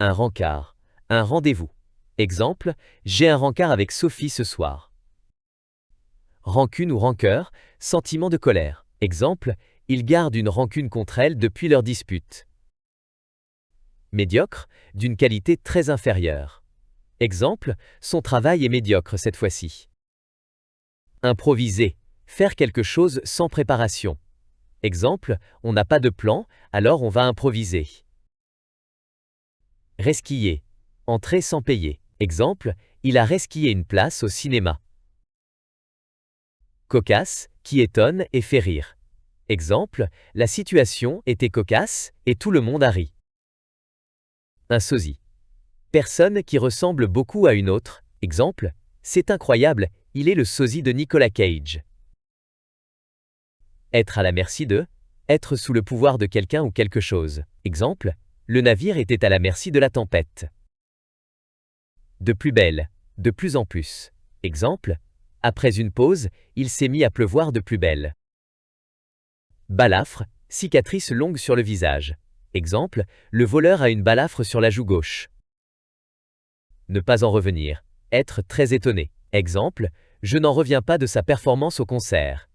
un rencard, un rendez-vous. Exemple, j'ai un rencard avec Sophie ce soir. Rancune ou rancœur, sentiment de colère. Exemple, il garde une rancune contre elle depuis leur dispute. Médiocre, d'une qualité très inférieure. Exemple, son travail est médiocre cette fois-ci. Improviser, faire quelque chose sans préparation. Exemple, on n'a pas de plan, alors on va improviser. Resquiller, entrer sans payer. Exemple, il a resquillé une place au cinéma. Cocasse, qui étonne et fait rire. Exemple, la situation était cocasse et tout le monde a ri. Un sosie. Personne qui ressemble beaucoup à une autre. Exemple, c'est incroyable, il est le sosie de Nicolas Cage. Être à la merci de, être sous le pouvoir de quelqu'un ou quelque chose. Exemple, le navire était à la merci de la tempête. De plus belle, de plus en plus. Exemple, après une pause, il s'est mis à pleuvoir de plus belle. Balafre, cicatrice longue sur le visage. Exemple, le voleur a une balafre sur la joue gauche. Ne pas en revenir, être très étonné. Exemple, je n'en reviens pas de sa performance au concert.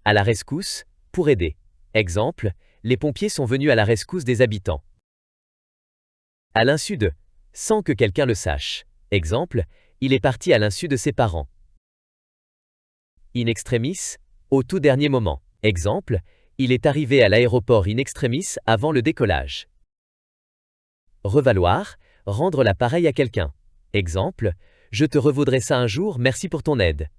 À la rescousse, pour aider. Exemple, les pompiers sont venus à la rescousse des habitants. À l'insu de, sans que quelqu'un le sache. Exemple, il est parti à l'insu de ses parents. In extremis, au tout dernier moment. Exemple, il est arrivé à l'aéroport in extremis avant le décollage. Revaloir, rendre l'appareil à quelqu'un. Exemple, je te revaudrai ça un jour, merci pour ton aide.